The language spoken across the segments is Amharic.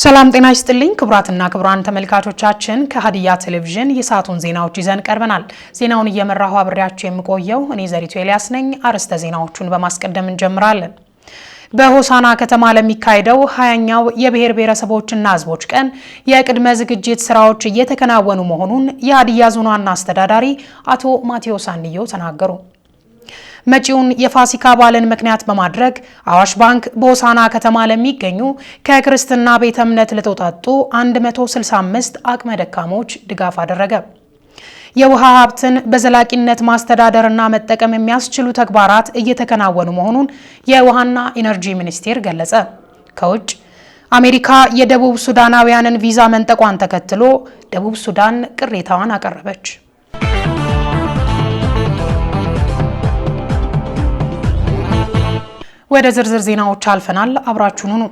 ሰላም ጤና ይስጥልኝ ክቡራትና ክቡራን ተመልካቾቻችን ከሀዲያ ቴሌቪዥን የሰዓቱን ዜናዎች ይዘን ቀርበናል። ዜናውን እየመራሁ አብሬያችሁ የምቆየው እኔ ዘሪቱ ኤልያስ ነኝ። አርዕስተ ዜናዎቹን በማስቀደም እንጀምራለን። በሆሳና ከተማ ለሚካሄደው 20ኛው የብሔር ብሔረሰቦችና ሕዝቦች ቀን የቅድመ ዝግጅት ስራዎች እየተከናወኑ መሆኑን የሀዲያ ዞን ዋና አስተዳዳሪ አቶ ማቴዎስ አንዮ ተናገሩ። መጪውን የፋሲካ በዓልን ምክንያት በማድረግ አዋሽ ባንክ በሆሳና ከተማ ለሚገኙ ከክርስትና ቤተ እምነት ለተውጣጡ 165 አቅመ ደካሞች ድጋፍ አደረገ። የውሃ ሀብትን በዘላቂነት ማስተዳደርና መጠቀም የሚያስችሉ ተግባራት እየተከናወኑ መሆኑን የውሃና ኢነርጂ ሚኒስቴር ገለጸ። ከውጭ አሜሪካ የደቡብ ሱዳናውያንን ቪዛ መንጠቋን ተከትሎ ደቡብ ሱዳን ቅሬታዋን አቀረበች። ወደ ዝርዝር ዜናዎች አልፈናል። አብራችሁን ሁኑ።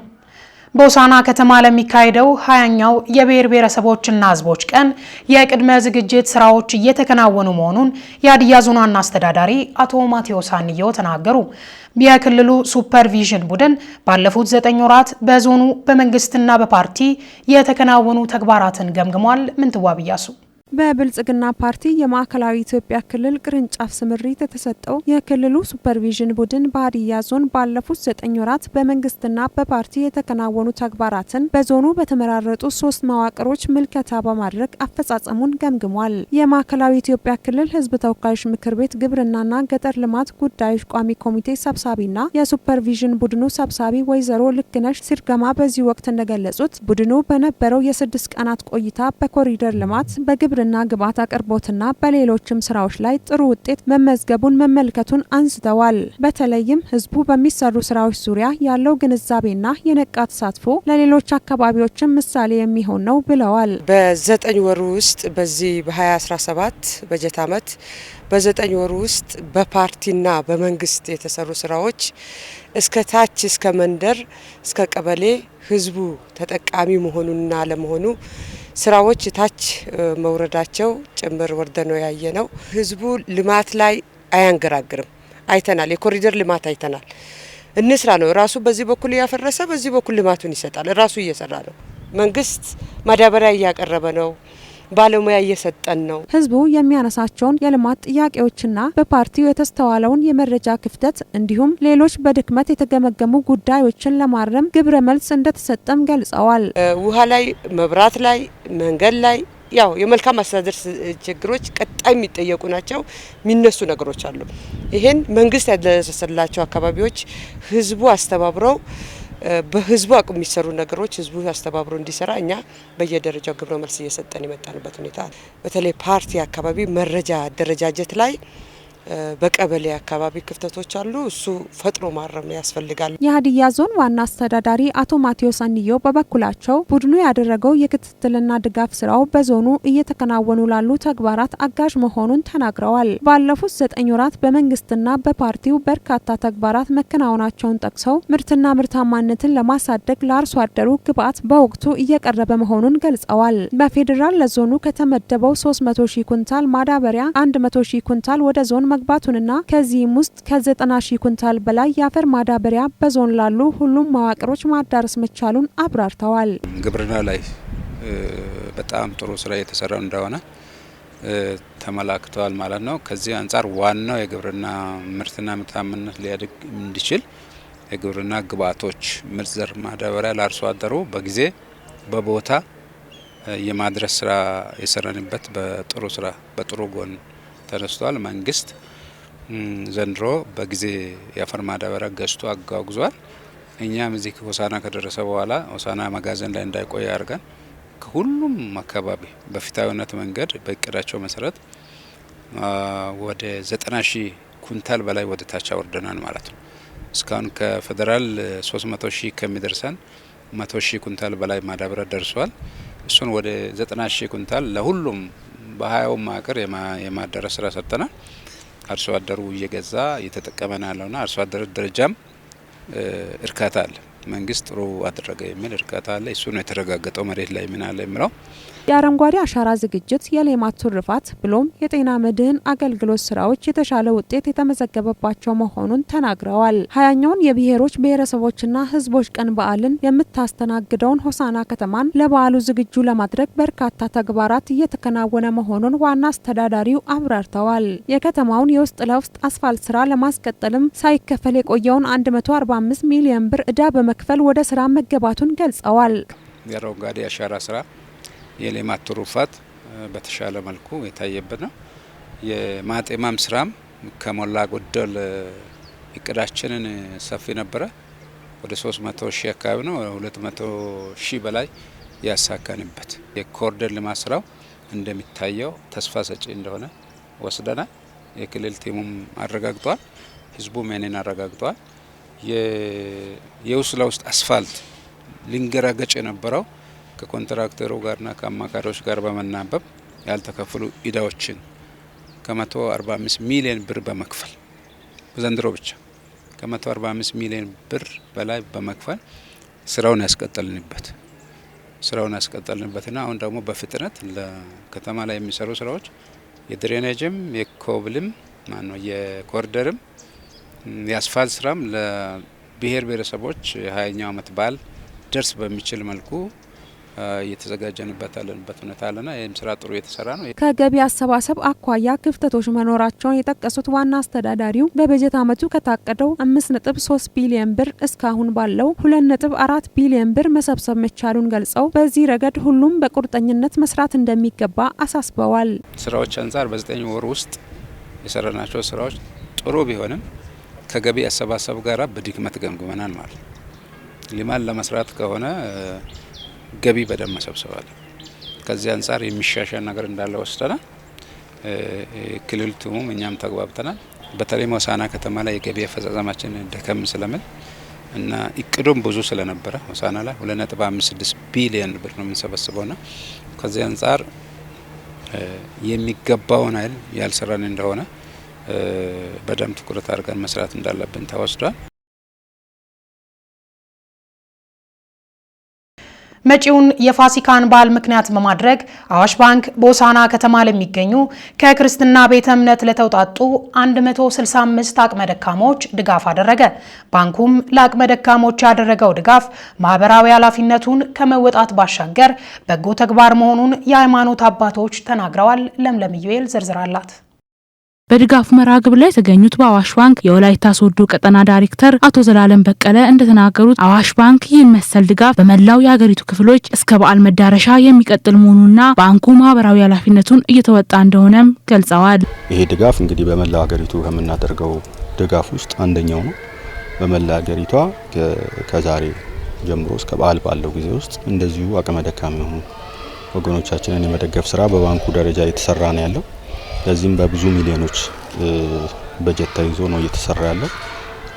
በሆሳና ከተማ ለሚካሄደው 20ኛው የብሔር ብሔረሰቦችና ሕዝቦች ቀን የቅድመ ዝግጅት ስራዎች እየተከናወኑ መሆኑን የሀዲያ ዞን ዋና አስተዳዳሪ አቶ ማቴዎስ አንዮ ተናገሩ። የክልሉ ሱፐርቪዥን ቡድን ባለፉት 9 ወራት በዞኑ በመንግስትና በፓርቲ የተከናወኑ ተግባራትን ገምግሟል። ምንትዋብ እያሱ በብልጽግና ፓርቲ የማዕከላዊ ኢትዮጵያ ክልል ቅርንጫፍ ስምሪት የተሰጠው የክልሉ ሱፐርቪዥን ቡድን በሀዲያ ዞን ባለፉት 9 ወራት በመንግስትና በፓርቲ የተከናወኑ ተግባራትን በዞኑ በተመራረጡ 3 መዋቅሮች ምልከታ በማድረግ አፈጻጸሙን ገምግሟል። የማዕከላዊ ኢትዮጵያ ክልል ህዝብ ተወካዮች ምክር ቤት ግብርናና ገጠር ልማት ጉዳዮች ቋሚ ኮሚቴ ሰብሳቢና የሱፐርቪዥን ቡድኑ ሰብሳቢ ወይዘሮ ልክነሽ ሲርገማ በዚህ ወቅት እንደገለጹት ቡድኑ በነበረው የ6 ቀናት ቆይታ በኮሪደር ልማት በግብርና ግብዓት አቅርቦትና በሌሎችም ስራዎች ላይ ጥሩ ውጤት መመዝገቡን መመልከቱን አንስተዋል። በተለይም ህዝቡ በሚሰሩ ስራዎች ዙሪያ ያለው ግንዛቤና የነቃ ተሳትፎ ለሌሎች አካባቢዎችም ምሳሌ የሚሆን ነው ብለዋል። በ9 ወር ውስጥ በዚህ በ2017 በጀት ዓመት በ9 ወር ውስጥ በፓርቲና በመንግስት የተሰሩ ስራዎች እስከ ታች እስከ መንደር እስከ ቀበሌ ህዝቡ ተጠቃሚ መሆኑንና ለመሆኑ ስራዎች ታች መውረዳቸው ጭምር ወርደ ነው ያየ ነው። ህዝቡ ልማት ላይ አያንገራግርም። አይተናል። የኮሪደር ልማት አይተናል። እንስራ ነው ራሱ በዚህ በኩል ያፈረሰ በዚህ በኩል ልማቱን ይሰጣል። ራሱ እየሰራ ነው። መንግስት ማዳበሪያ እያቀረበ ነው። ባለሙያ እየሰጠን ነው። ህዝቡ የሚያነሳቸውን የልማት ጥያቄዎችና በፓርቲው የተስተዋለውን የመረጃ ክፍተት እንዲሁም ሌሎች በድክመት የተገመገሙ ጉዳዮችን ለማረም ግብረ መልስ እንደተሰጠም ገልጸዋል። ውሃ ላይ፣ መብራት ላይ፣ መንገድ ላይ ያው የመልካም አስተዳደር ችግሮች ቀጣይ የሚጠየቁ ናቸው። የሚነሱ ነገሮች አሉ። ይሄን መንግስት ያደረሰላቸው አካባቢዎች ህዝቡ አስተባብረው በህዝቡ አቅም የሚሰሩ ነገሮች ህዝቡ አስተባብሮ እንዲሰራ እኛ በየደረጃው ግብረ መልስ እየሰጠን የመጣንበት ሁኔታ በተለይ ፓርቲ አካባቢ መረጃ አደረጃጀት ላይ በቀበሌ አካባቢ ክፍተቶች አሉ። እሱ ፈጥሮ ማረም ያስፈልጋል። የሀዲያ ዞን ዋና አስተዳዳሪ አቶ ማቴዎስ አንዮ በበኩላቸው ቡድኑ ያደረገው የክትትልና ድጋፍ ስራው በዞኑ እየተከናወኑ ላሉ ተግባራት አጋዥ መሆኑን ተናግረዋል። ባለፉት 9 ወራት በመንግስትና በፓርቲው በርካታ ተግባራት መከናወናቸውን ጠቅሰው ምርትና ምርታማነትን ለማሳደግ ለአርሶ አደሩ ግብዓት በወቅቱ እየቀረበ መሆኑን ገልጸዋል። በፌዴራል ለዞኑ ከተመደበው 300 ሺህ ኩንታል ማዳበሪያ 100 ሺህ ኩንታል ወደ ዞን መግባቱንና ከዚህም ውስጥ ከ90 ሺህ ኩንታል በላይ የአፈር ማዳበሪያ በዞን ላሉ ሁሉም መዋቅሮች ማዳረስ መቻሉን አብራርተዋል። ግብርና ላይ በጣም ጥሩ ስራ እየተሰራ እንደሆነ ተመላክተዋል ማለት ነው። ከዚህ አንጻር ዋናው የግብርና ምርትና ምርታማነት ሊያድግ እንዲችል የግብርና ግብዓቶች ምርጥ ዘር ማዳበሪያ ለአርሶ አደሩ በጊዜ በቦታ የማድረስ ስራ የሰራንበት በጥሩ ስራ በጥሩ ጎን ተነስቷል። መንግስት ዘንድሮ በጊዜ የአፈር ማዳበሪያ ገዝቶ አጓጉዟል። እኛም እዚህ ሆሳና ከደረሰ በኋላ ሆሳና መጋዘን ላይ እንዳይቆይ አድርገን ከሁሉም አካባቢ በፍትሃዊነት መንገድ በእቅዳቸው መሰረት ወደ 90 ሺህ ኩንታል በላይ ወደ ታች አወርደናል ማለት ነው። እስካሁን ከፌዴራል 300 ሺህ ከሚደርሰን 100 ሺህ ኩንታል በላይ ማዳበሪያ ደርሷል። እሱን ወደ 90 ሺህ ኩንታል ለሁሉም በ20 ማዕከል የማዳረስ ስራ ሰርተናል። አርሶ አደሩ እየገዛ እየተጠቀመ ያለውና አርሶ አደሩ ደረጃም እርካታ አለ። መንግስት ጥሩ አደረገ የሚል እርካታ አለ። እሱ ነው የተረጋገጠው መሬት ላይ ምን አለ የሚለው። የአረንጓዴ አሻራ ዝግጅት የሌማት ትሩፋት ብሎም የጤና መድህን አገልግሎት ስራዎች የተሻለ ውጤት የተመዘገበባቸው መሆኑን ተናግረዋል። 20ኛውን የብሔሮች ብሔረሰቦችና ህዝቦች ቀን በዓልን የምታስተናግደውን ሆሳና ከተማን ለበዓሉ ዝግጁ ለማድረግ በርካታ ተግባራት እየተከናወነ መሆኑን ዋና አስተዳዳሪው አብራርተዋል። የከተማውን የውስጥ ለውስጥ አስፋልት ስራ ለማስቀጠልም ሳይከፈል የቆየውን 145 ሚሊዮን ብር ዕዳ በመክፈል ወደ ስራ መገባቱን ገልጸዋል። የአረንጓዴ አሻራ ስራ የሌማት ትሩፋት በተሻለ መልኩ የታየበት ነው። የማጤማም ስራም ከሞላ ጎደል እቅዳችንን ሰፊ ነበረ። ወደ 300 ሺህ አካባቢ ነው 200 ሺህ በላይ ያሳካንበት። የኮሪደር ልማት ስራው እንደሚታየው ተስፋ ሰጪ እንደሆነ ወስደናል። የክልል ቲሙም አረጋግጧል፣ ህዝቡም ያንን አረጋግጧል። የውስጥ ለውስጥ አስፋልት ሊንገራገጭ የነበረው ከኮንትራክተሩ ጋርና ከአማካሪዎች ጋር በመናበብ ያልተከፈሉ ዕዳዎችን ከ145 ሚሊዮን ብር በመክፈል ዘንድሮ ብቻ ከ145 ሚሊዮን ብር በላይ በመክፈል ስራውን ያስቀጠልንበትና አሁን ደግሞ በፍጥነት ለከተማ ላይ የሚሰሩ ስራዎች የድሬኔጅም የኮብልም የኮሪደርም የአስፋልት ስራም ለብሔር ብሔረሰቦች የ20ኛው ዓመት በዓል ደርስ በሚችል መልኩ እየተዘጋጀንበት ያለንበት ሁኔታ አለና ይህም ስራ ጥሩ እየተሰራ ነው። ከገቢ አሰባሰብ አኳያ ክፍተቶች መኖራቸውን የጠቀሱት ዋና አስተዳዳሪው በበጀት ዓመቱ ከታቀደው 5.3 ቢሊዮን ብር እስካሁን ባለው 2.4 ቢሊዮን ብር መሰብሰብ መቻሉን ገልጸው በዚህ ረገድ ሁሉም በቁርጠኝነት መስራት እንደሚገባ አሳስበዋል። ስራዎች አንጻር በ9 ወር ውስጥ የሰራናቸው ስራዎች ጥሩ ቢሆንም ከገቢ አሰባሰብ ጋራ በድክመት ገምግመናል ማለት ነው። ልማት ለመስራት ከሆነ ገቢ በደንብ መሰብሰብ አለ። ከዚህ አንጻር የሚሻሻል ነገር እንዳለ ወስደናል። ክልል ቲሙም እኛም ተግባብተናል። በተለይ ሆሳና ከተማ ላይ የገቢ አፈጻጸማችን ደከም ስለምን እና እቅዱም ብዙ ስለነበረ ሆሳና ላይ 2.56 ቢሊዮን ብር ነው የምንሰበስበውና ከዚህ አንጻር የሚገባውን አይል ያልሰራን እንደሆነ በደንብ ትኩረት አድርገን መስራት እንዳለብን ተወስዷል። መጪውን የፋሲካን በዓል ምክንያት በማድረግ አዋሽ ባንክ በሆሳና ከተማ ለሚገኙ ከክርስትና ቤተ እምነት ለተውጣጡ 165 አቅመ ደካሞች ድጋፍ አደረገ። ባንኩም ለአቅመ ደካሞች ያደረገው ድጋፍ ማህበራዊ ኃላፊነቱን ከመወጣት ባሻገር በጎ ተግባር መሆኑን የሃይማኖት አባቶች ተናግረዋል። ለምለም ዩኤል ዝርዝር አላት። በድጋፍ መርሃ ግብር ላይ የተገኙት በአዋሽ ባንክ የወላይታ ሶዶ ቀጠና ዳይሬክተር አቶ ዘላለም በቀለ እንደተናገሩት አዋሽ ባንክ ይህን መሰል ድጋፍ በመላው የሀገሪቱ ክፍሎች እስከ በዓል መዳረሻ የሚቀጥል መሆኑና ባንኩ ማህበራዊ ኃላፊነቱን እየተወጣ እንደሆነም ገልጸዋል። ይሄ ድጋፍ እንግዲህ በመላው ሀገሪቱ ከምናደርገው ድጋፍ ውስጥ አንደኛው ነው። በመላ ሀገሪቷ ከዛሬ ጀምሮ እስከ በዓል ባለው ጊዜ ውስጥ እንደዚሁ አቅመ ደካማ የሆኑ ወገኖቻችንን የመደገፍ ስራ በባንኩ ደረጃ እየተሰራ ነው ያለው። ለዚህም በብዙ ሚሊዮኖች በጀት ተይዞ ነው እየተሰራ ያለው።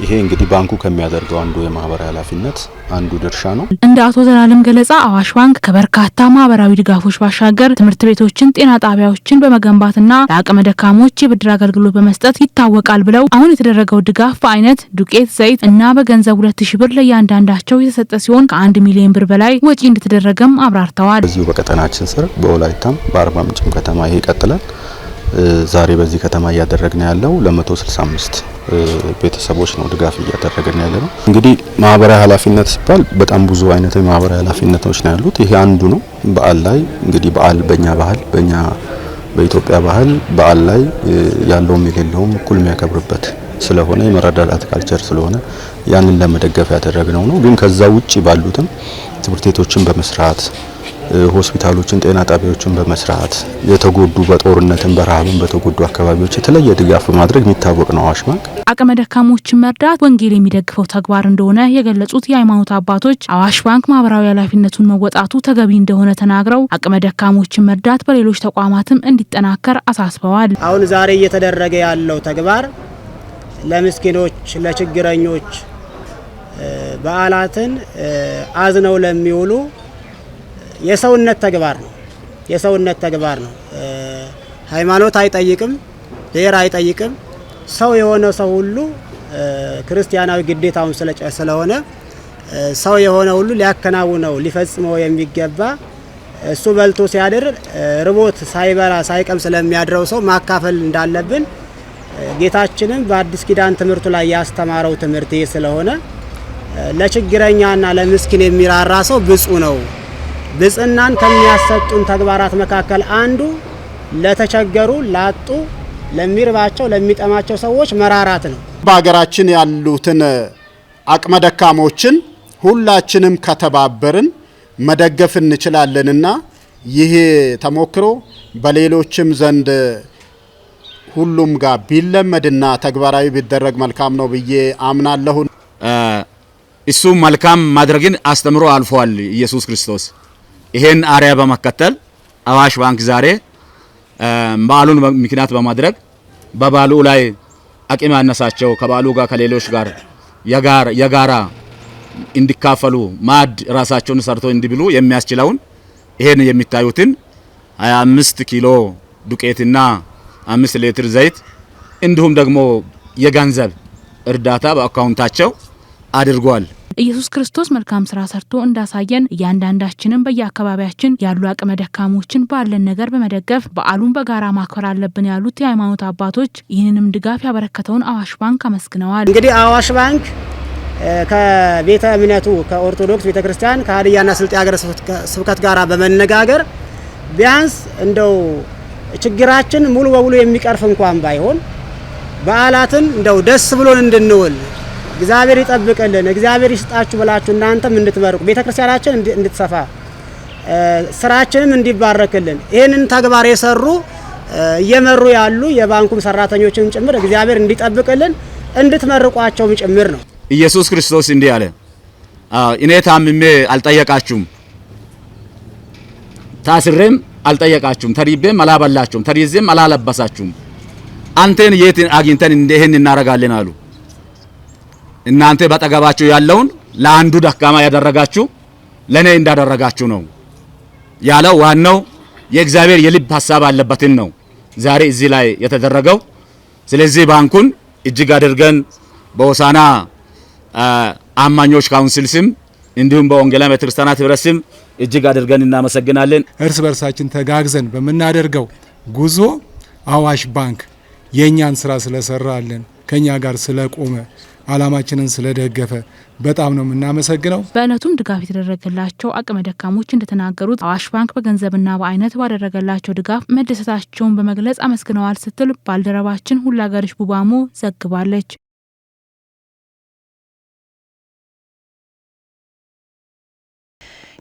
ይሄ እንግዲህ ባንኩ ከሚያደርገው አንዱ የማህበራዊ ኃላፊነት አንዱ ድርሻ ነው። እንደ አቶ ዘላለም ገለጻ አዋሽ ባንክ ከበርካታ ማህበራዊ ድጋፎች ባሻገር ትምህርት ቤቶችን፣ ጤና ጣቢያዎችን በመገንባትና ለአቅመ ደካሞች የብድር አገልግሎት በመስጠት ይታወቃል ብለው አሁን የተደረገው ድጋፍ በአይነት ዱቄት፣ ዘይት እና በገንዘብ 2000 ብር ለእያንዳንዳቸው የተሰጠ ሲሆን ከ1 ሚሊዮን ብር በላይ ወጪ እንደተደረገም አብራርተዋል። በዚሁ በቀጠናችን ስር በወላይታም በአርባ ምንጭም ከተማ ይሄ ይቀጥላል። ዛሬ በዚህ ከተማ እያደረግን ያለው ለ165 ቤተሰቦች ነው ድጋፍ እያደረግን ያለ ነው። እንግዲህ ማህበራዊ ኃላፊነት ሲባል በጣም ብዙ አይነት ማህበራዊ ኃላፊነቶች ነው ያሉት። ይሄ አንዱ ነው። በዓል ላይ እንግዲህ በዓል በኢትዮጵያ ባህል በዓል ላይ ያለውም የሌለውም እኩል የሚያከብርበት ስለሆነ የመረዳዳት ካልቸር ስለሆነ ያንን ለመደገፍ ያደረግነው ነው። ግን ከዛ ውጪ ባሉትም ትምህርት ቤቶችን በመስራት ሆስፒታሎችን፣ ጤና ጣቢያዎችን በመስራት የተጎዱ በጦርነትን በረሃብን በተጎዱ አካባቢዎች የተለየ ድጋፍ በማድረግ የሚታወቅ ነው አዋሽ ባንክ። አቅመ ደካሞችን መርዳት ወንጌል የሚደግፈው ተግባር እንደሆነ የገለጹት የሃይማኖት አባቶች አዋሽ ባንክ ማህበራዊ ኃላፊነቱን መወጣቱ ተገቢ እንደሆነ ተናግረው አቅመ ደካሞችን መርዳት በሌሎች ተቋማትም እንዲጠናከር አሳስበዋል። አሁን ዛሬ እየተደረገ ያለው ተግባር ለምስኪኖች፣ ለችግረኞች በዓላትን አዝነው ለሚውሉ የሰውነት ተግባር ነው። ሃይማኖት አይጠይቅም፣ ብሔር አይጠይቅም። ሰው የሆነ ሰው ሁሉ ክርስቲያናዊ ግዴታውን ስለሆነ ሰው የሆነ ሁሉ ሊያከናውነው ሊፈጽመው የሚገባ እሱ በልቶ ሲያድር ርቦት ሳይበላ ሳይቀም ስለሚያድረው ሰው ማካፈል እንዳለብን ጌታችንም በአዲስ ኪዳን ትምህርቱ ላይ ያስተማረው ትምህርት ይህ ስለሆነ ለችግረኛና ለምስኪን የሚራራ ሰው ብፁዕ ነው። ብጽናን ከሚያሰጡን ተግባራት መካከል አንዱ ለተቸገሩ፣ ላጡ፣ ለሚርባቸው፣ ለሚጠማቸው ሰዎች መራራት ነው። በሀገራችን ያሉትን አቅመ ደካሞችን ሁላችንም ከተባበርን መደገፍ እንችላለንና ይሄ ተሞክሮ በሌሎችም ዘንድ ሁሉም ጋር ቢለመድና ተግባራዊ ቢደረግ መልካም ነው ብዬ አምናለሁ። እሱ መልካም ማድረግን አስተምሮ አልፏል ኢየሱስ ክርስቶስ። ይሄን አርያ በመከተል አዋሽ ባንክ ዛሬ በዓሉን ምክንያት በማድረግ በበዓሉ ላይ አቅም ያነሳቸው ከበዓሉ ጋር ከሌሎች ጋር የጋራ እንዲካፈሉ ማድ ራሳቸውን ሰርቶ እንዲብሉ የሚያስችለውን ይሄን የሚታዩትን 25 ኪሎ ዱቄትና 5 ሊትር ዘይት እንዲሁም ደግሞ የገንዘብ እርዳታ በአካውንታቸው አድርጓል። ኢየሱስ ክርስቶስ መልካም ስራ ሰርቶ እንዳሳየን እያንዳንዳችንን በየአካባቢያችን ያሉ አቅመ ደካሞችን ባለን ነገር በመደገፍ በዓሉን በጋራ ማክበር አለብን ያሉት የሃይማኖት አባቶች ይህንንም ድጋፍ ያበረከተውን አዋሽ ባንክ አመስግነዋል። እንግዲህ አዋሽ ባንክ ከቤተ እምነቱ ከኦርቶዶክስ ቤተክርስቲያን ከሀዲያና ስልጤ ሀገረ ስብከት ጋራ በመነጋገር ቢያንስ እንደው ችግራችን ሙሉ በሙሉ የሚቀርፍ እንኳን ባይሆን በዓላትን እንደው ደስ ብሎን እንድንውል እግዚአብሔር ይጠብቅልን፣ እግዚአብሔር ይስጣችሁ ብላችሁ እናንተም እንድትመርቁ ቤተክርስቲያናችን እንድትሰፋ ስራችንም እንዲባረክልን ይሄንን ተግባር የሰሩ እየመሩ ያሉ የባንኩም ሰራተኞችን ጭምር እግዚአብሔር እንዲጠብቅልን እንድትመርቋቸውም ጭምር ነው። ኢየሱስ ክርስቶስ እንዲህ አለ፣ እኔ ታምሜ አልጠየቃችሁም፣ ታስሬም አልጠየቃችሁም፣ ተሪቤም አላበላችሁም፣ ተሪዜም አላለበሳችሁም፣ አንተን የት አግኝተን እንደሄን እናረጋለን አሉ። እናንተ በጠገባችሁ ያለውን ለአንዱ ደካማ ያደረጋችሁ ለኔ እንዳደረጋችሁ ነው ያለው። ዋናው የእግዚአብሔር የልብ ሐሳብ አለበትን ነው ዛሬ እዚህ ላይ የተደረገው። ስለዚህ ባንኩን እጅግ አድርገን በሆሳና አማኞች ካውንስል ስም እንዲሁም በወንጌላውያን ቤተክርስቲያናት ህብረት ስም እጅግ አድርገን እናመሰግናለን። እርስ በርሳችን ተጋግዘን በመናደርገው ጉዞ አዋሽ ባንክ የኛን ስራ ስለሰራልን ከኛ ጋር ስለቆመ አላማችንን ስለደገፈ በጣም ነው የምናመሰግነው። በእለቱም ድጋፍ የተደረገላቸው አቅመ ደካሞች እንደተናገሩት አዋሽ ባንክ በገንዘብና በአይነት ባደረገላቸው ድጋፍ መደሰታቸውን በመግለጽ አመስግነዋል ስትል ባልደረባችን ሁላገርሽ ቡባሞ ዘግባለች።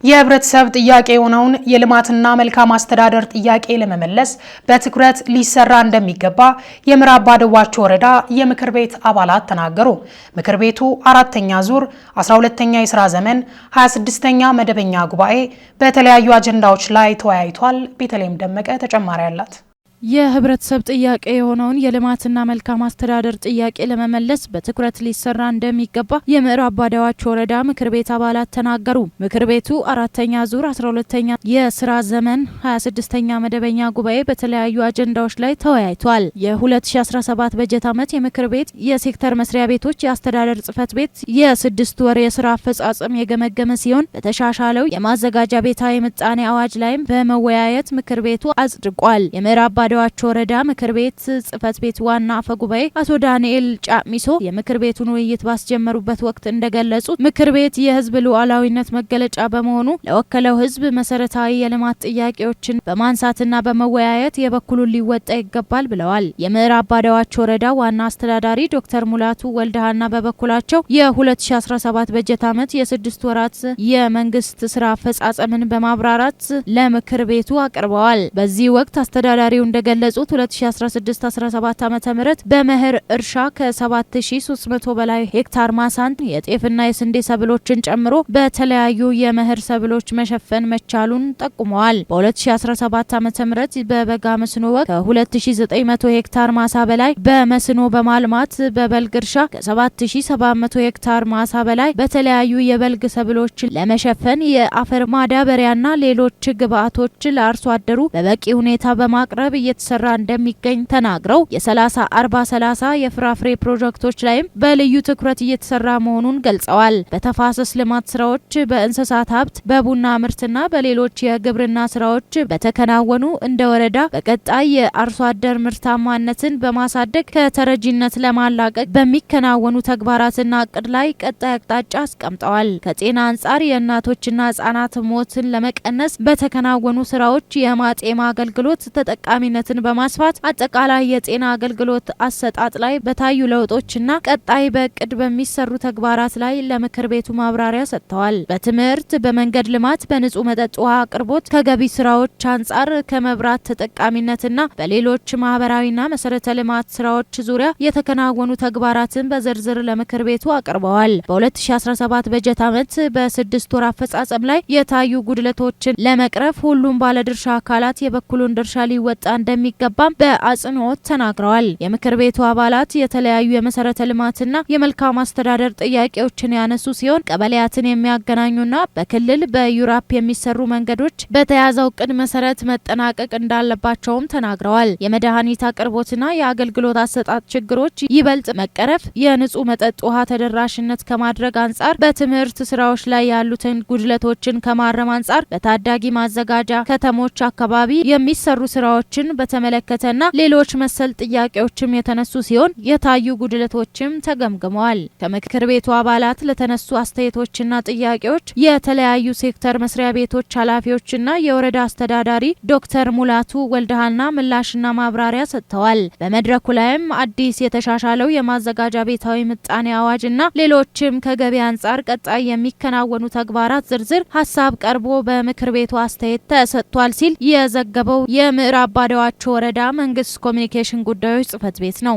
የህብረተሰብ ጥያቄ የሆነውን የልማትና መልካም አስተዳደር ጥያቄ ለመመለስ በትኩረት ሊሰራ እንደሚገባ የምዕራብ ባደዋቾ ወረዳ የምክር ቤት አባላት ተናገሩ። ምክር ቤቱ 4ኛ ዙር 12ኛ የሥራ ዘመን 26ኛ መደበኛ ጉባኤ በተለያዩ አጀንዳዎች ላይ ተወያይቷል። ቤተልሔም ደመቀ ተጨማሪ አላት። የህብረተሰብ ጥያቄ የሆነውን የልማትና መልካም አስተዳደር ጥያቄ ለመመለስ በትኩረት ሊሰራ እንደሚገባ የምዕራብ ባዳዋቾ ወረዳ ምክር ቤት አባላት ተናገሩ። ምክር ቤቱ 4ኛ ዙር 12ኛ የስራ ዘመን 26ኛ መደበኛ ጉባኤ በተለያዩ አጀንዳዎች ላይ ተወያይቷል። የ2017 በጀት ዓመት የምክር ቤት የሴክተር መስሪያ ቤቶች የአስተዳደር ጽህፈት ቤት የ6 ወር የስራ አፈጻጸም የገመገመ ሲሆን በተሻሻለው የማዘጋጃ ቤታዊ ምጣኔ አዋጅ ላይም በመወያየት ምክር ቤቱ አጽድቋል። የምዕራብ ባዳዋቾ ወረዳ ምክር ቤት ጽህፈት ቤት ዋና አፈ ጉባኤ አቶ ዳንኤል ጫሚሶ የምክር ቤቱን ውይይት ባስጀመሩበት ወቅት እንደገለጹት ምክር ቤት የህዝብ ሉዓላዊነት መገለጫ በመሆኑ ለወከለው ህዝብ መሰረታዊ የልማት ጥያቄዎችን በማንሳትና በመወያየት የበኩሉን ሊወጣ ይገባል ብለዋል። የምዕራብ ባዳዋቾ ወረዳ ዋና አስተዳዳሪ ዶክተር ሙላቱ ወልደሃና በበኩላቸው የ2017 በጀት ዓመት የ6 ወራት የመንግስት ስራ አፈጻጸምን በማብራራት ለምክር ቤቱ አቅርበዋል። በዚህ ወቅት አስተዳዳሪው እንደገለጹት 2016-17 ዓመተ ምህረት በመኸር እርሻ ከ7300 በላይ ሄክታር ማሳን የጤፍና የስንዴ ሰብሎችን ጨምሮ በተለያዩ የመኸር ሰብሎች መሸፈን መቻሉን ጠቁመዋል። በ2017 ዓመተ ምህረት በበጋ መስኖ ወቅት ከ2900 ሄክታር ማሳ በላይ በመስኖ በማልማት በበልግ እርሻ ከ7700 ሄክታር ማሳ በላይ በተለያዩ የበልግ ሰብሎችን ለመሸፈን የአፈር ማዳበሪያና ሌሎች ግብዓቶች ለአርሶ አደሩ በበቂ ሁኔታ በማቅረብ እየተሰራ እንደሚገኝ ተናግረው የ30-40-30 የፍራፍሬ ፕሮጀክቶች ላይም በልዩ ትኩረት እየተሰራ መሆኑን ገልጸዋል። በተፋሰስ ልማት ስራዎች፣ በእንስሳት ሀብት፣ በቡና ምርትና በሌሎች የግብርና ስራዎች በተከናወኑ እንደ ወረዳ በቀጣይ የአርሶ አደር ምርታማነትን በማሳደግ ከተረጂነት ለማላቀቅ በሚከናወኑ ተግባራትና እቅድ ላይ ቀጣይ አቅጣጫ አስቀምጠዋል። ከጤና አንጻር የእናቶችና ህጻናት ሞትን ለመቀነስ በተከናወኑ ስራዎች የማጤማ አገልግሎት ተጠቃሚነትን በማስፋት አጠቃላይ የጤና አገልግሎት አሰጣጥ ላይ በታዩ ለውጦችና ቀጣይ በእቅድ በሚሰሩ ተግባራት ላይ ለምክር ቤቱ ማብራሪያ ሰጥተዋል። በትምህርት፣ በመንገድ ልማት፣ በንጹህ መጠጥ ውሃ አቅርቦት፣ ከገቢ ስራዎች አንጻር ከመብራት ተጠቃሚነትና በሌሎች ማህበራዊና መሰረተ ልማት ስራዎች ዙሪያ የተከናወኑ ተግባራትን በዝርዝር ለምክር ቤቱ አቅርበዋል። በ2017 በጀት ዓመት በ6 ወር አፈጻጸም ላይ የታዩ ጉድለቶችን ለመቅረፍ ሁሉም ባለድርሻ አካላት የበኩሉን ድርሻ ሊወጣ እንደሚገባም በአጽንኦት ተናግረዋል። የምክር ቤቱ አባላት የተለያዩ የመሰረተ ልማትና የመልካም አስተዳደር ጥያቄዎችን ያነሱ ሲሆን ቀበሌያትን የሚያገናኙና በክልል በዩራፕ የሚሰሩ መንገዶች በተያዘው እቅድ መሰረት መጠናቀቅ እንዳለባቸውም ተናግረዋል። የመድኃኒት አቅርቦትና የአገልግሎት አሰጣጥ ችግሮች ይበልጥ መቀረፍ፣ የንጹህ መጠጥ ውሃ ተደራሽነት ከማድረግ አንጻር፣ በትምህርት ስራዎች ላይ ያሉትን ጉድለቶችን ከማረም አንጻር በታዳጊ ማዘጋጃ ከተሞች አካባቢ የሚሰሩ ስራዎችን በተመለከተና ሌሎች መሰል ጥያቄዎችም የተነሱ ሲሆን የታዩ ጉድለቶችም ተገምግመዋል። ከምክር ቤቱ አባላት ለተነሱ አስተያየቶችና ጥያቄዎች የተለያዩ ሴክተር መስሪያ ቤቶች ኃላፊዎችና የወረዳ አስተዳዳሪ ዶክተር ሙላቱ ወልደሃና ምላሽና ማብራሪያ ሰጥተዋል። በመድረኩ ላይም አዲስ የተሻሻለው የማዘጋጃ ቤታዊ ምጣኔ አዋጅና ሌሎችም ከገቢ አንጻር ቀጣይ የሚከናወኑ ተግባራት ዝርዝር ሀሳብ ቀርቦ በምክር ቤቱ አስተያየት ተሰጥቷል ሲል የዘገበው የምዕራብ ባዳዋቾ ወረዳ መንግስት ኮሚኒኬሽን ጉዳዮች ጽህፈት ቤት ነው።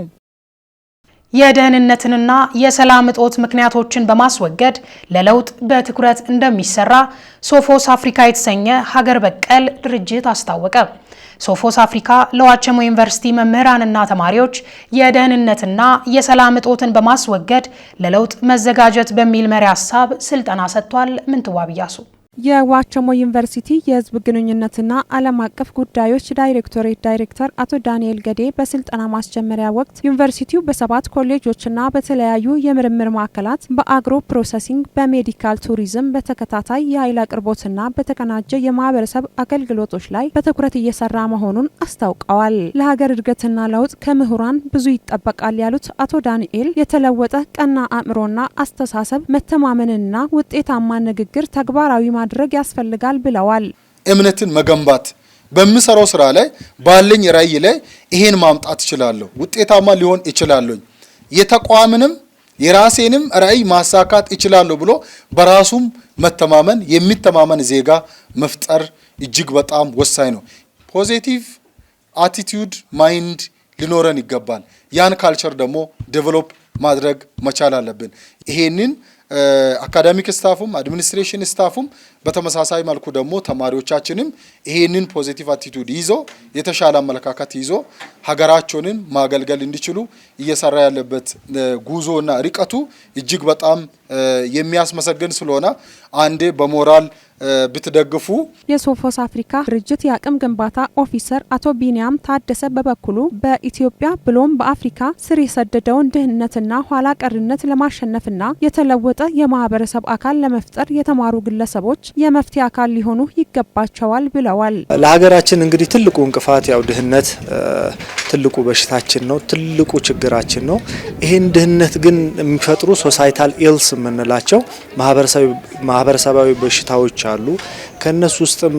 የደህንነትንና የሰላም እጦት ምክንያቶችን በማስወገድ ለለውጥ በትኩረት እንደሚሰራ ሶፎስ አፍሪካ የተሰኘ ሀገር በቀል ድርጅት አስታወቀ። ሶፎስ አፍሪካ ለዋቸሞ ዩኒቨርሲቲ መምህራንና ተማሪዎች የደህንነትና የሰላም እጦትን በማስወገድ ለለውጥ መዘጋጀት በሚል መሪ ሀሳብ ስልጠና ሰጥቷል። ምንትዋብ እያሱ የዋቸሞ ዩኒቨርሲቲ የህዝብ ግንኙነትና ዓለም አቀፍ ጉዳዮች ዳይሬክቶሬት ዳይሬክተር አቶ ዳንኤል ገዴ በስልጠና ማስጀመሪያ ወቅት ዩኒቨርሲቲው በ7 ኮሌጆችና በተለያዩ የምርምር ማዕከላት በአግሮ ፕሮሰሲንግ፣ በሜዲካል ቱሪዝም፣ በተከታታይ የኃይል አቅርቦትና በተቀናጀ የማህበረሰብ አገልግሎቶች ላይ በትኩረት እየሰራ መሆኑን አስታውቀዋል። ለሀገር እድገትና ለውጥ ከምሁራን ብዙ ይጠበቃል ያሉት አቶ ዳንኤል የተለወጠ ቀና አእምሮና አስተሳሰብ፣ መተማመንና ውጤታማ ንግግር ተግባራዊ ማድረግ ያስፈልጋል ብለዋል። እምነትን መገንባት በሚሰራው ስራ ላይ ባለኝ ራዕይ ላይ ይሄን ማምጣት እችላለሁ፣ ውጤታማ ሊሆን እችላለሁ፣ የተቋምንም የራሴንም ራዕይ ማሳካት እችላለሁ ብሎ በራሱም መተማመን የሚተማመን ዜጋ መፍጠር እጅግ በጣም ወሳኝ ነው። ፖዚቲቭ አቲቲዩድ ማይንድ ሊኖረን ይገባል። ያን ካልቸር ደግሞ ዴቨሎፕ ማድረግ መቻል አለብን። ይሄንን አካዳሚክ ስታፉም አድሚኒስትሬሽን ስታፉም በተመሳሳይ መልኩ ደግሞ ተማሪዎቻችንም ይሄንን ፖዚቲቭ አቲቲዩድ ይዞ የተሻለ አመለካከት ይዞ ሀገራቸውን ማገልገል እንዲችሉ እየሰራ ያለበት ጉዞና ርቀቱ እጅግ በጣም የሚያስመሰግን ስለሆነ አንዴ በሞራል ብትደግፉ። የሶፎስ አፍሪካ ድርጅት የአቅም ግንባታ ኦፊሰር አቶ ቢኒያም ታደሰ በበኩሉ በኢትዮጵያ ብሎም በአፍሪካ ስር የሰደደውን ድህነትና ኋላ ቀርነት ለማሸነፍና የተለወጠ የማህበረሰብ አካል ለመፍጠር የተማሩ ግለሰቦች የመፍትሄ አካል ሊሆኑ ይገባቸዋል ብለዋል። ለሀገራችን እንግዲህ ትልቁ እንቅፋት ያው ድህነት ትልቁ በሽታችን ነው፣ ትልቁ ችግራችን ነው። ይሄን ድህነት ግን የሚፈጥሩ ሶሳይታል ኢልስ የምንላቸው ማህበረሰባዊ በሽታዎች አሉ። ከነሱ ውስጥም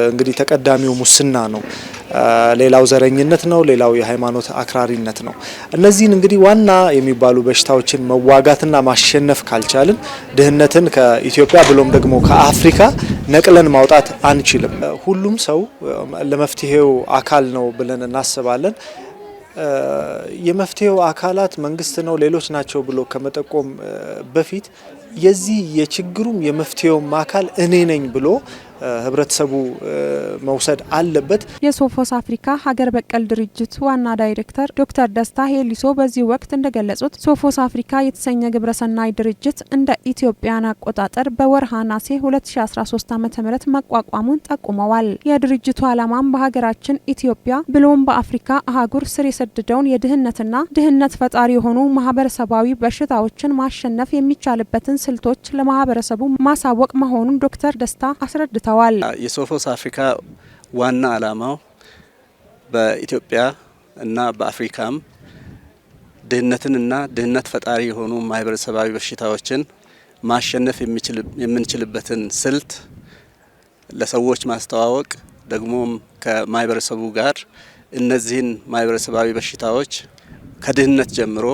እንግዲህ ተቀዳሚው ሙስና ነው። ሌላው ዘረኝነት ነው። ሌላው የሃይማኖት አክራሪነት ነው። እነዚህን እንግዲህ ዋና የሚባሉ በሽታዎችን መዋጋትና ማሸነፍ ካልቻልን ድህነትን ከኢትዮጵያ ብሎም ደግሞ ከአፍሪካ ነቅለን ማውጣት አንችልም። ሁሉም ሰው ለመፍትሄው አካል ነው ብለን እናስባለን። የመፍትሄው አካላት መንግስት ነው፣ ሌሎች ናቸው ብሎ ከመጠቆም በፊት የዚህ የችግሩም የመፍትሄውም አካል እኔ ነኝ ብሎ ህብረተሰቡ መውሰድ አለበት። የሶፎስ አፍሪካ ሀገር በቀል ድርጅት ዋና ዳይሬክተር ዶክተር ደስታ ሄሊሶ በዚህ ወቅት እንደገለጹት ሶፎስ አፍሪካ የተሰኘ ግብረሰናይ ድርጅት እንደ ኢትዮጵያን አቆጣጠር በወርሃ ነሐሴ 2013 ዓ.ም መቋቋሙን ጠቁመዋል። የድርጅቱ ዓላማም በሀገራችን ኢትዮጵያ ብሎም በአፍሪካ አህጉር ስር የሰደደውን የድህነትና ድህነት ፈጣሪ የሆኑ ማህበረሰባዊ በሽታዎችን ማሸነፍ የሚቻልበትን ስልቶች ለማህበረሰቡ ማሳወቅ መሆኑን ዶክተር ደስታ አስረድተዋል። የሶፎስ አፍሪካ ዋና ዓላማው በኢትዮጵያ እና በአፍሪካም ድህነትንና ድህነት ፈጣሪ የሆኑ ማህበረሰባዊ በሽታዎችን ማሸነፍ የምንችልበትን ስልት ለሰዎች ማስተዋወቅ ደግሞም ከማህበረሰቡ ጋር እነዚህን ማህበረሰባዊ በሽታዎች ከድህነት ጀምሮ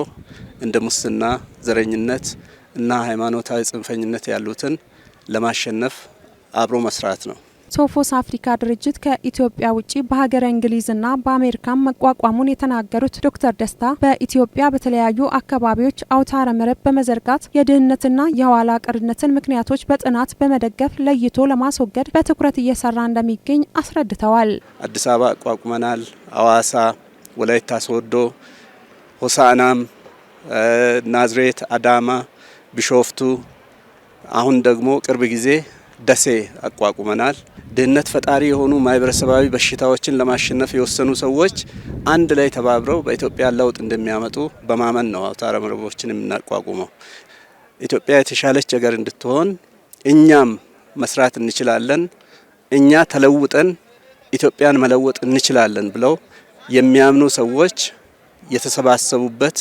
እንደ ሙስና፣ ዘረኝነት እና ሃይማኖታዊ ጽንፈኝነት ያሉትን ለማሸነፍ አብሮ መስራት ነው። ሶፎስ አፍሪካ ድርጅት ከኢትዮጵያ ውጪ በሀገረ እንግሊዝና በአሜሪካም መቋቋሙን የተናገሩት ዶክተር ደስታ በኢትዮጵያ በተለያዩ አካባቢዎች አውታረ መረብ በመዘርጋት የድህነትና የኋላ ቀርነትን ምክንያቶች በጥናት በመደገፍ ለይቶ ለማስወገድ በትኩረት እየሰራ እንደሚገኝ አስረድተዋል። አዲስ አበባ አቋቁመናል። አዋሳ፣ ወላይታ ሶዶ፣ ሆሳናም፣ ናዝሬት፣ አዳማ፣ ቢሾፍቱ አሁን ደግሞ ቅርብ ጊዜ ደሴ አቋቁመናል። ድህነት ፈጣሪ የሆኑ ማህበረሰባዊ በሽታዎችን ለማሸነፍ የወሰኑ ሰዎች አንድ ላይ ተባብረው በኢትዮጵያ ለውጥ እንደሚያመጡ በማመን ነው አውታረ መረቦችን የምናቋቁመው። ኢትዮጵያ የተሻለች ሀገር እንድትሆን እኛም መስራት እንችላለን፣ እኛ ተለውጠን ኢትዮጵያን መለወጥ እንችላለን ብለው የሚያምኑ ሰዎች የተሰባሰቡበት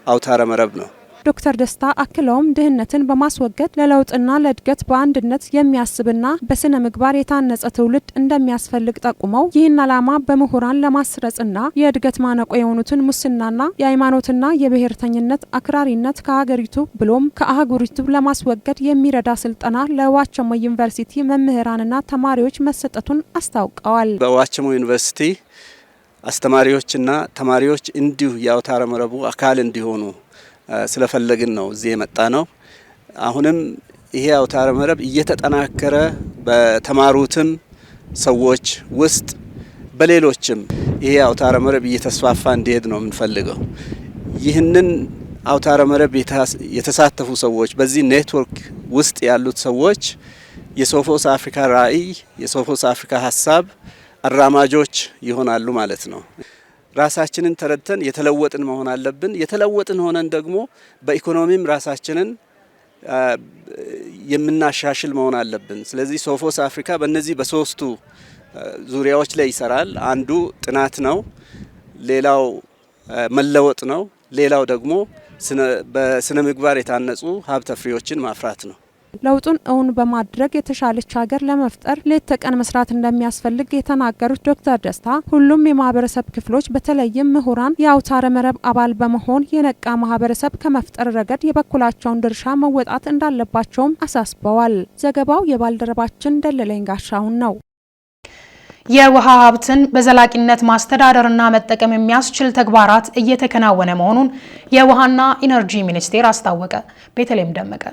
አውታረ መረብ ነው። ዶክተር ደስታ አክለውም ድህነትን በማስወገድ ለለውጥና ለእድገት በአንድነት የሚያስብና በስነ ምግባር የታነጸ ትውልድ እንደሚያስፈልግ ጠቁመው ይህን ዓላማ በምሁራን ለማስረጽና የእድገት ማነቆ የሆኑትን ሙስናና የሃይማኖትና የብሔርተኝነት አክራሪነት ከሀገሪቱ ብሎም ከአህጉሪቱ ለማስወገድ የሚረዳ ስልጠና ለዋቸሞ ዩኒቨርሲቲ መምህራንና ተማሪዎች መሰጠቱን አስታውቀዋል። በዋቸሞ ዩኒቨርሲቲ አስተማሪዎችና ተማሪዎች እንዲሁ የአውታረ መረቡ አካል እንዲሆኑ ስለፈለግን ነው እዚህ የመጣ ነው። አሁንም ይሄ አውታረ መረብ እየተጠናከረ በተማሩትም ሰዎች ውስጥ በሌሎችም ይሄ አውታረ መረብ እየተስፋፋ እንዲሄድ ነው የምንፈልገው። ይህንን አውታረ መረብ የተሳተፉ ሰዎች በዚህ ኔትወርክ ውስጥ ያሉት ሰዎች የሶፎስ አፍሪካ ራዕይ፣ የሶፎስ አፍሪካ ሀሳብ አራማጆች ይሆናሉ ማለት ነው። ራሳችንን ተረድተን የተለወጥን መሆን አለብን። የተለወጥን ሆነን ደግሞ በኢኮኖሚም ራሳችንን የምናሻሽል መሆን አለብን። ስለዚህ ሶፎስ አፍሪካ በእነዚህ በሶስቱ ዙሪያዎች ላይ ይሰራል። አንዱ ጥናት ነው፣ ሌላው መለወጥ ነው፣ ሌላው ደግሞ በስነ ምግባር የታነጹ ሀብተ ፍሬዎችን ማፍራት ነው። ለውጡን እውን በማድረግ የተሻለች ሀገር ለመፍጠር ሌት ተቀን መስራት እንደሚያስፈልግ የተናገሩት ዶክተር ደስታ ሁሉም የማህበረሰብ ክፍሎች በተለይም ምሁራን የአውታረ መረብ አባል በመሆን የነቃ ማህበረሰብ ከመፍጠር ረገድ የበኩላቸውን ድርሻ መወጣት እንዳለባቸውም አሳስበዋል። ዘገባው የባልደረባችን ደለለኝ ጋሻውን ነው። የውሃ ሀብትን በዘላቂነት ማስተዳደርና መጠቀም የሚያስችል ተግባራት እየተከናወነ መሆኑን የውሃና ኢነርጂ ሚኒስቴር አስታወቀ። ቤተልሔም ደመቀ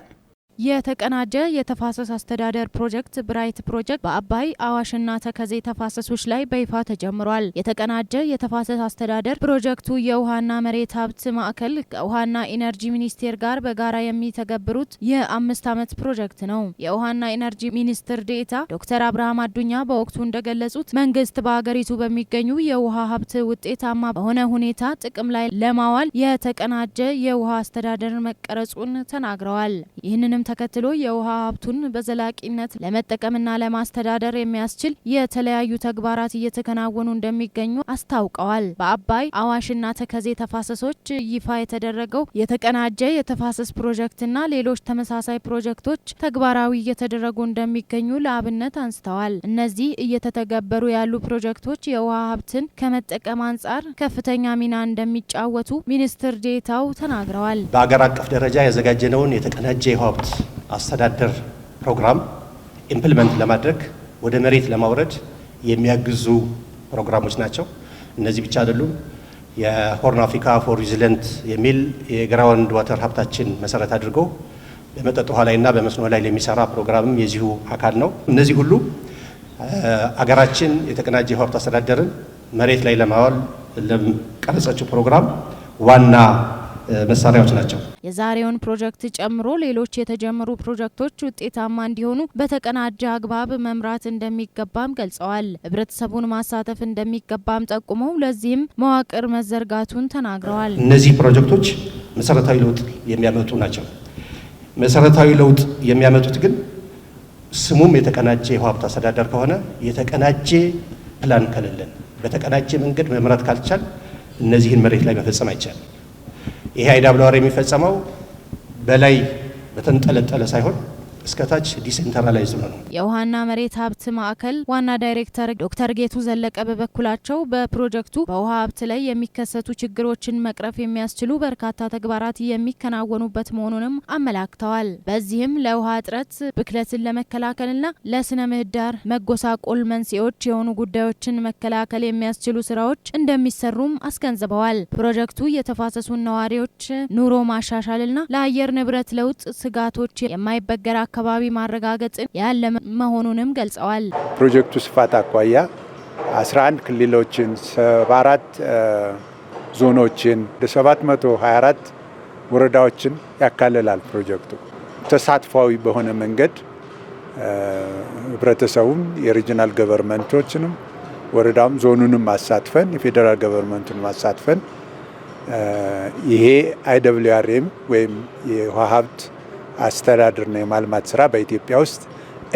የተቀናጀ የተፋሰስ አስተዳደር ፕሮጀክት ብራይት ፕሮጀክት በአባይ አዋሽና ተከዜ ተፋሰሶች ላይ በይፋ ተጀምሯል። የተቀናጀ የተፋሰስ አስተዳደር ፕሮጀክቱ የውሃና መሬት ሀብት ማዕከል ከውሃና ኢነርጂ ሚኒስቴር ጋር በጋራ የሚተገብሩት የ5 ዓመት ፕሮጀክት ነው። የውሃና ኢነርጂ ሚኒስትር ዴኤታ ዶክተር አብርሃም አዱኛ በወቅቱ እንደገለጹት መንግስት በሀገሪቱ በሚገኙ የውሃ ሀብት ውጤታማ በሆነ ሁኔታ ጥቅም ላይ ለማዋል የተቀናጀ የውሃ አስተዳደር መቀረጹን ተናግረዋል። ይህንንም ተከትሎ የውሃ ሀብቱን በዘላቂነት ለመጠቀምና ለማስተዳደር የሚያስችል የተለያዩ ተግባራት እየተከናወኑ እንደሚገኙ አስታውቀዋል። በአባይ አዋሽና ተከዜ ተፋሰሶች ይፋ የተደረገው የተቀናጀ የተፋሰስ ፕሮጀክትና ሌሎች ተመሳሳይ ፕሮጀክቶች ተግባራዊ እየተደረጉ እንደሚገኙ ለአብነት አንስተዋል። እነዚህ እየተተገበሩ ያሉ ፕሮጀክቶች የውሃ ሀብትን ከመጠቀም አንጻር ከፍተኛ ሚና እንደሚጫወቱ ሚኒስትር ዴኤታው ተናግረዋል። በአገር አቀፍ ደረጃ ያዘጋጀነውን የተቀናጀ የውሃ ሀብት አስተዳደር ፕሮግራም ኢምፕሊመንት ለማድረግ ወደ መሬት ለማውረድ የሚያግዙ ፕሮግራሞች ናቸው። እነዚህ ብቻ አይደሉም። የሆርን አፍሪካ ፎር ሪዚለንት የሚል የግራውንድ ዋተር ሀብታችን መሰረት አድርጎ በመጠጥ ውሃ ላይና በመስኖ ላይ ለሚሰራ ፕሮግራምም የዚሁ አካል ነው። እነዚህ ሁሉ አገራችን የተቀናጀ የውሃ ሀብት አስተዳደርን መሬት ላይ ለማዋል ለቀረጸችው ፕሮግራም ዋና መሳሪያዎች ናቸው። የዛሬውን ፕሮጀክት ጨምሮ ሌሎች የተጀመሩ ፕሮጀክቶች ውጤታማ እንዲሆኑ በተቀናጀ አግባብ መምራት እንደሚገባም ገልጸዋል። ህብረተሰቡን ማሳተፍ እንደሚገባም ጠቁመው ለዚህም መዋቅር መዘርጋቱን ተናግረዋል። እነዚህ ፕሮጀክቶች መሰረታዊ ለውጥ የሚያመጡ ናቸው። መሰረታዊ ለውጥ የሚያመጡት ግን ስሙም የተቀናጀ የውሃ ሀብት አስተዳደር ከሆነ የተቀናጀ ፕላን ከሌለን በተቀናጀ መንገድ መምራት ካልቻል እነዚህን መሬት ላይ መፈጸም አይቻልም። ይሄ አይዳብለዋር የሚፈጸመው በላይ በተንጠለጠለ ሳይሆን እስከታች ዲሴንትራላይዝድ ነው። የውሃና መሬት ሀብት ማዕከል ዋና ዳይሬክተር ዶክተር ጌቱ ዘለቀ በበኩላቸው በፕሮጀክቱ በውሃ ሀብት ላይ የሚከሰቱ ችግሮችን መቅረፍ የሚያስችሉ በርካታ ተግባራት የሚከናወኑበት መሆኑንም አመላክተዋል። በዚህም ለውሃ እጥረት ብክለትን ለመከላከልና ለስነ ምህዳር መጎሳቆል መንስኤዎች የሆኑ ጉዳዮችን መከላከል የሚያስችሉ ስራዎች እንደሚሰሩም አስገንዝበዋል። ፕሮጀክቱ የተፋሰሱን ነዋሪዎች ኑሮ ማሻሻልና ለአየር ንብረት ለውጥ ስጋቶች የማይበገር አካባቢ ማረጋገጥን ያለ መሆኑንም ገልጸዋል። ፕሮጀክቱ ስፋት አኳያ 11 ክልሎችን 74 ዞኖችን 724 ወረዳዎችን ያካልላል። ፕሮጀክቱ ተሳትፏዊ በሆነ መንገድ ህብረተሰቡም የሪጂናል ገቨርንመንቶችንም ወረዳውም ዞኑንም ማሳትፈን የፌዴራል ገቨርንመንቱን ማሳትፈን ይሄ አይደብሊውአርኤም ወይም የውሃ ሀብት አስተዳደርና የማልማት ስራ በኢትዮጵያ ውስጥ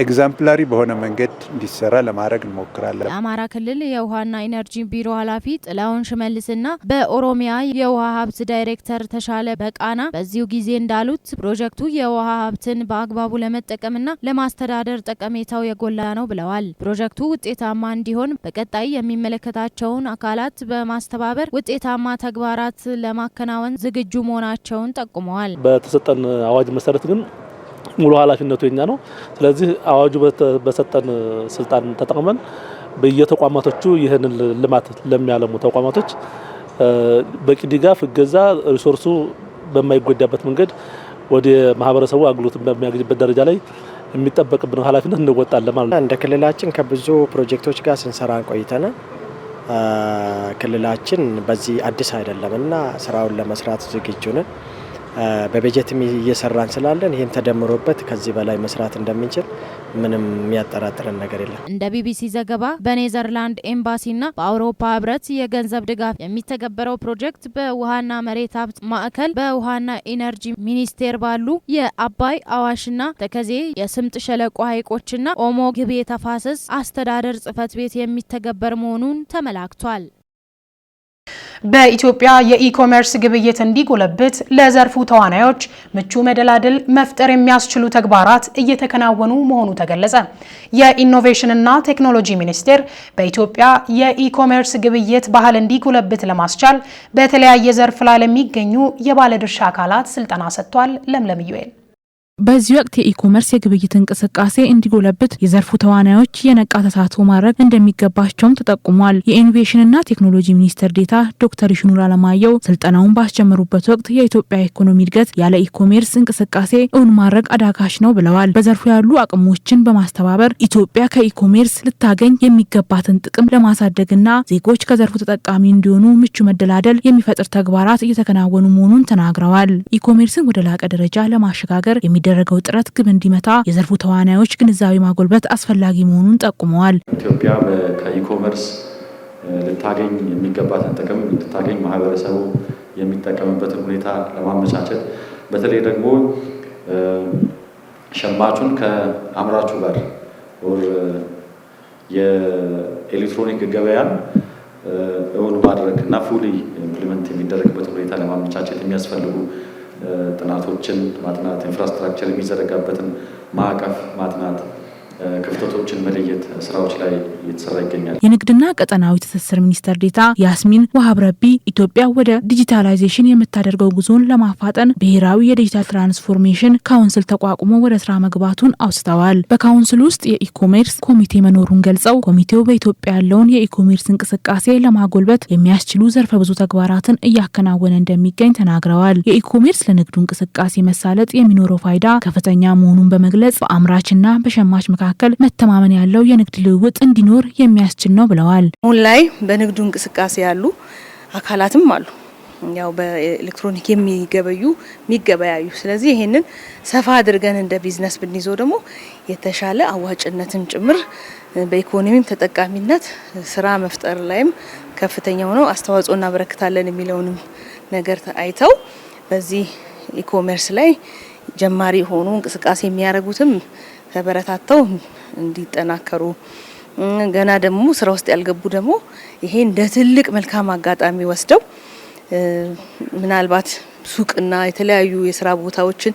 ኤግዛምፕላሪ በሆነ መንገድ እንዲሰራ ለማድረግ እንሞክራለን። የአማራ ክልል የውሃና ኢነርጂ ቢሮ ኃላፊ ጥላውን ሽመልስና በኦሮሚያ የውሃ ሀብት ዳይሬክተር ተሻለ በቃና በዚሁ ጊዜ እንዳሉት ፕሮጀክቱ የውሃ ሀብትን በአግባቡ ለመጠቀምና ለማስተዳደር ጠቀሜታው የጎላ ነው ብለዋል። ፕሮጀክቱ ውጤታማ እንዲሆን በቀጣይ የሚመለከታቸውን አካላት በማስተባበር ውጤታማ ተግባራት ለማከናወን ዝግጁ መሆናቸውን ጠቁመዋል። በተሰጠን አዋጅ መሰረት ግን ሙሉ ኃላፊነቱ የኛ ነው። ስለዚህ አዋጁ በሰጠን ስልጣን ተጠቅመን በየተቋማቶቹ ይህንን ልማት ለሚያለሙ ተቋማቶች በቂ ድጋፍ፣ እገዛ፣ ሪሶርሱ በማይጎዳበት መንገድ ወደ ማህበረሰቡ አገልግሎት በሚያገኝበት ደረጃ ላይ የሚጠበቅብን ኃላፊነት እንወጣለን ማለት ነው። እንደ ክልላችን ከብዙ ፕሮጀክቶች ጋር ስንሰራ ቆይተናል። ክልላችን በዚህ አዲስ አይደለምና ስራውን ለመስራት ዝግጁ ነን። በበጀትም እየሰራን ስላለን ይሄን ተደምሮበት ከዚህ በላይ መስራት እንደምንችል ምንም የሚያጠራጥረን ነገር የለም። እንደ ቢቢሲ ዘገባ በኔዘርላንድ ኤምባሲና በአውሮፓ ህብረት የገንዘብ ድጋፍ የሚተገበረው ፕሮጀክት በውሃና መሬት ሀብት ማዕከል በውሃና ኢነርጂ ሚኒስቴር ባሉ የአባይ አዋሽና ተከዜ የስምጥ ሸለቆ ሐይቆችና ኦሞ ግቤ ተፋሰስ አስተዳደር ጽሕፈት ቤት የሚተገበር መሆኑን ተመላክቷል። በኢትዮጵያ የኢኮሜርስ ግብይት እንዲጎለብት ለዘርፉ ተዋናዮች ምቹ መደላድል መፍጠር የሚያስችሉ ተግባራት እየተከናወኑ መሆኑ ተገለጸ። የኢኖቬሽንና ቴክኖሎጂ ሚኒስቴር በኢትዮጵያ የኢኮሜርስ ግብይት ባህል እንዲጎለብት ለማስቻል በተለያየ ዘርፍ ላይ ለሚገኙ የባለድርሻ አካላት ስልጠና ሰጥቷል። ለምለም ዩኤል በዚህ ወቅት የኢኮመርስ የግብይት እንቅስቃሴ እንዲጎለብት የዘርፉ ተዋናዮች የነቃ ተሳትፎ ማድረግ እንደሚገባቸውም ተጠቁሟል። የኢኖቬሽንና ቴክኖሎጂ ሚኒስትር ዴኤታ ዶክተር ይሽኑር አለማየሁ ስልጠናውን ባስጀመሩበት ወቅት የኢትዮጵያ ኢኮኖሚ እድገት ያለ ኢኮሜርስ እንቅስቃሴ እውን ማድረግ አዳጋች ነው ብለዋል። በዘርፉ ያሉ አቅሞችን በማስተባበር ኢትዮጵያ ከኢኮሜርስ ልታገኝ የሚገባትን ጥቅም ለማሳደግና ዜጎች ከዘርፉ ተጠቃሚ እንዲሆኑ ምቹ መደላደል የሚፈጥር ተግባራት እየተከናወኑ መሆኑን ተናግረዋል። ኢኮሜርስን ወደ ላቀ ደረጃ ለማሸጋገር የሚደረገው ጥረት ግብ እንዲመታ የዘርፉ ተዋናዮች ግንዛቤ ማጎልበት አስፈላጊ መሆኑን ጠቁመዋል። ኢትዮጵያ ከኢኮመርስ ልታገኝ የሚገባትን ጥቅም ልታገኝ ማህበረሰቡ የሚጠቀምበትን ሁኔታ ለማመቻቸት በተለይ ደግሞ ሸማቹን ከአምራቹ ጋር የኤሌክትሮኒክ ገበያን እውን ማድረግ እና ፉሊ ኢምፕሊመንት የሚደረግበት ሁኔታ ለማመቻቸት የሚያስፈልጉ ጥናቶችን ማጥናት፣ ኢንፍራስትራክቸር የሚዘረጋበትን ማዕቀፍ ማጥናት፣ ክፍተቶችን መለየት ስራዎች ላይ እየተሰራ ይገኛል። የንግድና ቀጠናዊ ትስስር ሚኒስትር ዴኤታ ያስሚን ወሃብ ረቢ ኢትዮጵያ ወደ ዲጂታላይዜሽን የምታደርገው ጉዞን ለማፋጠን ብሔራዊ የዲጂታል ትራንስፎርሜሽን ካውንስል ተቋቁሞ ወደ ስራ መግባቱን አውስተዋል። በካውንስሉ ውስጥ የኢኮሜርስ ኮሚቴ መኖሩን ገልጸው ኮሚቴው በኢትዮጵያ ያለውን የኢኮሜርስ እንቅስቃሴ ለማጎልበት የሚያስችሉ ዘርፈ ብዙ ተግባራትን እያከናወነ እንደሚገኝ ተናግረዋል። የኢኮሜርስ ለንግዱ እንቅስቃሴ መሳለጥ የሚኖረው ፋይዳ ከፍተኛ መሆኑን በመግለጽ በአምራችና በሸማች መካከል መካከል መተማመን ያለው የንግድ ልውውጥ እንዲኖር የሚያስችል ነው ብለዋል። አሁን ላይ በንግዱ እንቅስቃሴ ያሉ አካላትም አሉ ያው በኤሌክትሮኒክ የሚገበያዩ ስለዚህ ይሄንን ሰፋ አድርገን እንደ ቢዝነስ ብንይዘው ደግሞ የተሻለ አዋጭነትን ጭምር በኢኮኖሚም ተጠቃሚነት ስራ መፍጠር ላይም ከፍተኛ ሆኖ አስተዋጽኦ እናበረክታለን የሚለውንም ነገር አይተው በዚህ ኢኮሜርስ ላይ ጀማሪ ሆኖ እንቅስቃሴ የሚያደርጉትም ተበረታተው እንዲጠናከሩ ገና ደግሞ ስራ ውስጥ ያልገቡ ደግሞ ይሄ እንደ ትልቅ መልካም አጋጣሚ ወስደው ምናልባት ሱቅና የተለያዩ የስራ ቦታዎችን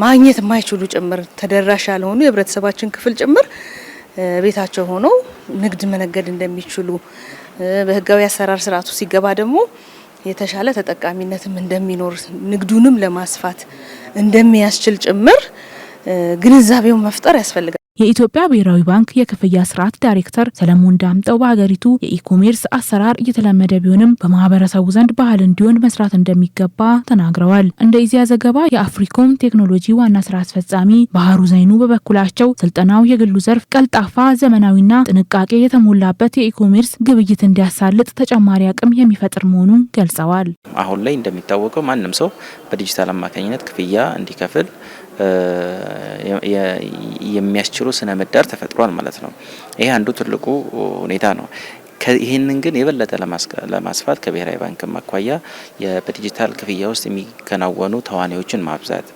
ማግኘት የማይችሉ ጭምር ተደራሽ ያልሆኑ የህብረተሰባችን ክፍል ጭምር ቤታቸው ሆነው ንግድ መነገድ እንደሚችሉ በህጋዊ አሰራር ስርዓቱ ሲገባ ደግሞ የተሻለ ተጠቃሚነትም እንደሚኖር ንግዱንም ለማስፋት እንደሚያስችል ጭምር ግንዛቤው መፍጠር ያስፈልጋል። የኢትዮጵያ ብሔራዊ ባንክ የክፍያ ስርዓት ዳይሬክተር ሰለሞን ዳምጠው በሀገሪቱ የኢኮሜርስ አሰራር እየተለመደ ቢሆንም በማህበረሰቡ ዘንድ ባህል እንዲሆን መስራት እንደሚገባ ተናግረዋል። እንደ ኢዜአ ዘገባ የአፍሪኮም ቴክኖሎጂ ዋና ስራ አስፈጻሚ ባህሩ ዘይኑ በበኩላቸው ስልጠናው የግሉ ዘርፍ ቀልጣፋ፣ ዘመናዊና ጥንቃቄ የተሞላበት የኢኮሜርስ ግብይት እንዲያሳልጥ ተጨማሪ አቅም የሚፈጥር መሆኑን ገልጸዋል። አሁን ላይ እንደሚታወቀው ማንም ሰው በዲጂታል አማካኝነት ክፍያ እንዲከፍል የሚያስችሉ ስነ ምህዳር ተፈጥሯል ማለት ነው። ይሄ አንዱ ትልቁ ሁኔታ ነው። ይህንን ግን የበለጠ ለማስፋት ከብሔራዊ ባንክ አኳያ በዲጂታል ክፍያ ውስጥ የሚከናወኑ ተዋናዮችን ማብዛት፣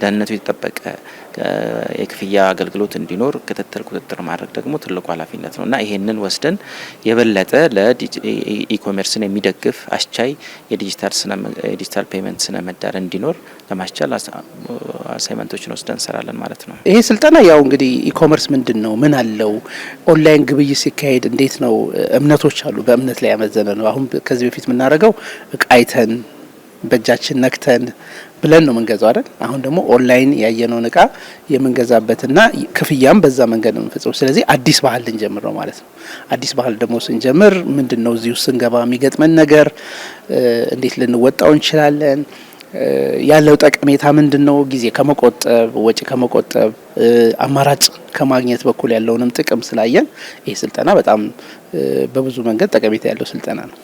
ደህንነቱ የተጠበቀ የክፍያ አገልግሎት እንዲኖር ክትትል ቁጥጥር ማድረግ ደግሞ ትልቁ ኃላፊነት ነውና ይሄንን ወስደን የበለጠ ለኢኮሜርስን የሚደግፍ አስቻይ የዲጂታል ፔመንት ስነ ምህዳር እንዲኖር ለማስቻል አሳይመንቶችን ወስደን እንሰራለን ማለት ነው። ይሄ ስልጠና ያው እንግዲህ ኢኮሜርስ ምንድነው፣ ምን አለው፣ ኦንላይን ግብይት ሲካሄድ እንዴት ነው፣ እምነቶች አሉ። በእምነት ላይ ያመዘነ ነው። አሁን ከዚህ በፊት የምናደርገው እቃይተን በእጃችን ነክተን ብለን ነው የምንገዛው አይደል? አሁን ደግሞ ኦንላይን ያየነውን እቃ የምንገዛበትና ክፍያም በዛ መንገድ ነው የምንፈጽመው። ስለዚህ አዲስ ባህል ልንጀምር ነው ማለት ነው። አዲስ ባህል ደግሞ ስንጀምር ምንድነው እዚህ ውስጥ ስንገባ የሚገጥመን ነገር፣ እንዴት ልንወጣው እንችላለን፣ ያለው ጠቀሜታ ምንድነው፣ ጊዜ ከመቆጠብ ወጪ ከመቆጠብ አማራጭ ከማግኘት በኩል ያለውንም ጥቅም ስላየን ይህ ስልጠና በጣም በብዙ መንገድ ጠቀሜታ ያለው ስልጠና ነው።